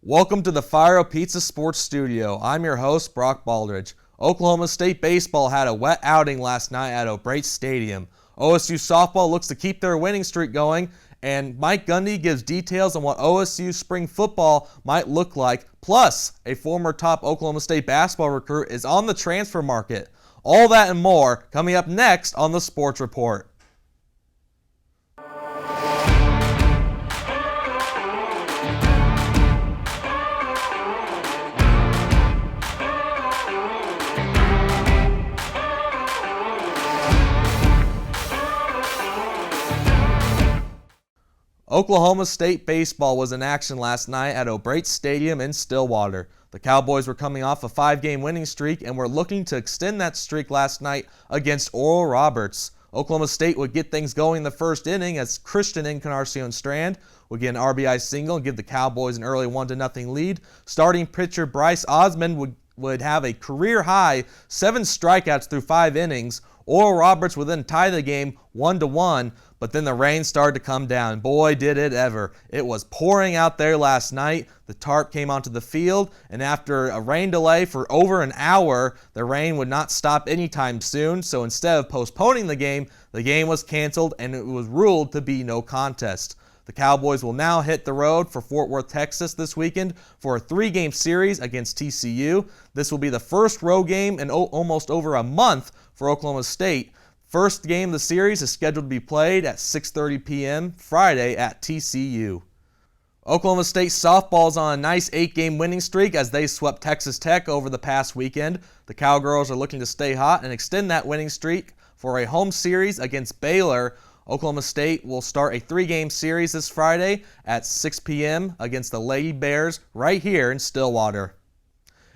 Welcome to the Firo Pizza Sports Studio. I'm your host, Brock Baldridge. Oklahoma State baseball had a wet outing last night at Baldridge Stadium. OSU softball looks to keep their winning streak going, and Mike Gundy gives details on what OSU spring football might look like. Plus, a former top Oklahoma State basketball recruit is on the transfer market. All that and more coming up next on the Sports Report. Oklahoma State baseball was in action last night at Baldridge Stadium in Stillwater. The Cowboys were coming off a 5-game winning streak and were looking to extend that streak last night against Oral Roberts. Oklahoma State would get things going in the first inning as Christian Encarnacion Strand would get an RBI single and give the Cowboys an early 1-0 lead. Starting pitcher Bryce Osmond would have a career-high 7 strikeouts through 5 innings. Oral Roberts would then tie the game 1-1, but then the rain started to come down. Boy, did it ever. It was pouring out there last night. The tarp came onto the field, and after a rain delay for over an hour, the rain would not stop anytime soon, so instead of postponing the game was canceled, and it was ruled to be no contest. The Cowboys will now hit the road for Fort Worth, Texas this weekend for a 3-game series against TCU. This will be the first road game in almost over a month for Oklahoma State. First game of the series is scheduled to be played at 6:30 p.m. Friday at TCU. Oklahoma State softball is on a nice 8-game winning streak as they swept Texas Tech over the past weekend. The Cowgirls are looking to stay hot and extend that winning streak for a home series against Baylor. Oklahoma State will start a 3-game series this Friday at 6 p.m. against the Lady Bears right here in Stillwater.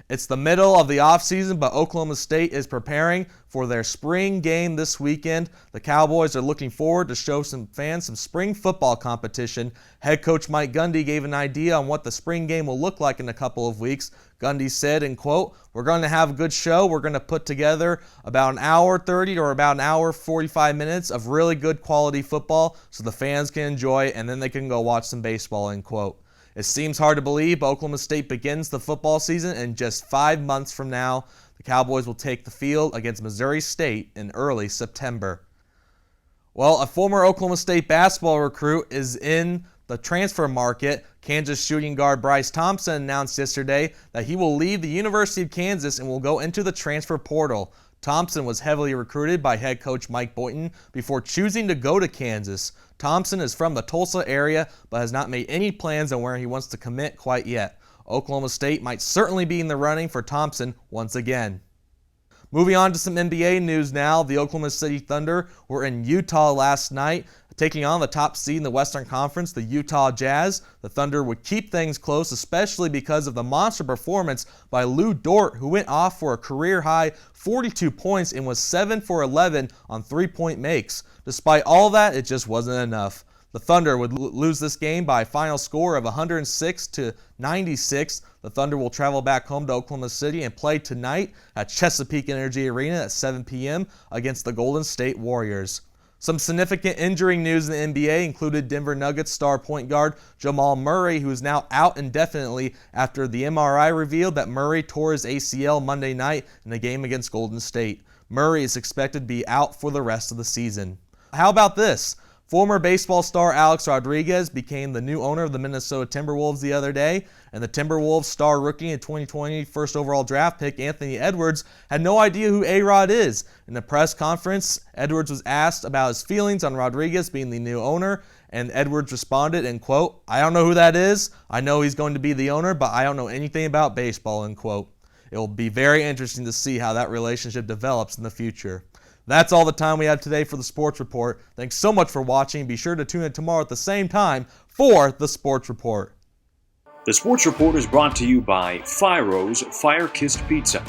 It's the middle of the offseason, but Oklahoma State is preparing for their spring game this weekend. The Cowboys are looking forward to show some fans some spring football competition. Head coach Mike Gundy gave an idea on what the spring game will look like in a couple of weeks. Gundy said, and quote, "We're going to have a good show. We're going to put together about an hour 30 or about an hour 45 minutes of really good quality football so the fans can enjoy it and then they can go watch some baseball," end quote. It seems hard to believe, but Oklahoma State begins the football season in just 5 months from now. The Cowboys will take the field against Missouri State in early September. Well, a former Oklahoma State basketball recruit is in the transfer market. Kansas shooting guard Bryce Thompson announced yesterday that he will leave the University of Kansas and will go into the transfer portal. Thompson was heavily recruited by head coach Mike Boynton before choosing to go to Kansas. Thompson is from the Tulsa area but has not made any plans on where he wants to commit quite yet. Oklahoma State might certainly be in the running for Thompson once again. Moving on to some NBA news now. The Oklahoma City Thunder were in Utah last night, taking on the top seed in the Western Conference, the Utah Jazz. The Thunder would keep things close, especially because of the monster performance by Lou Dort, who went off for a career-high 42 points and was 7 for 11 on 3-point makes. Despite all that, it just wasn't enough. The Thunder would lose this game by a final score of 106-96. The Thunder will travel back home to Oklahoma City and play tonight at Chesapeake Energy Arena at 7 p.m. against the Golden State Warriors. Some significant injury news in the NBA included Denver Nuggets star point guard Jamal Murray, who is now out indefinitely after the MRI revealed that Murray tore his ACL Monday night in a game against Golden State. Murray is expected to be out for the rest of the season. How about this? Former baseball star Alex Rodriguez became the new owner of the Minnesota Timberwolves the other day, and the Timberwolves star rookie in 2020 first overall draft pick Anthony Edwards had no idea who A-Rod is. In the press conference, Edwards was asked about his feelings on Rodriguez being the new owner, and Edwards responded, and quote, "I don't know who that is. I know he's going to be the owner, but I don't know anything about baseball," end quote. It will be very interesting to see how that relationship develops in the future. That's all the time we have today for the Sports Report. Thanks so much for watching. Be sure to tune in tomorrow at the same time for the Sports Report. The Sports Report is brought to you by Firo's Fire-Kissed Pizza.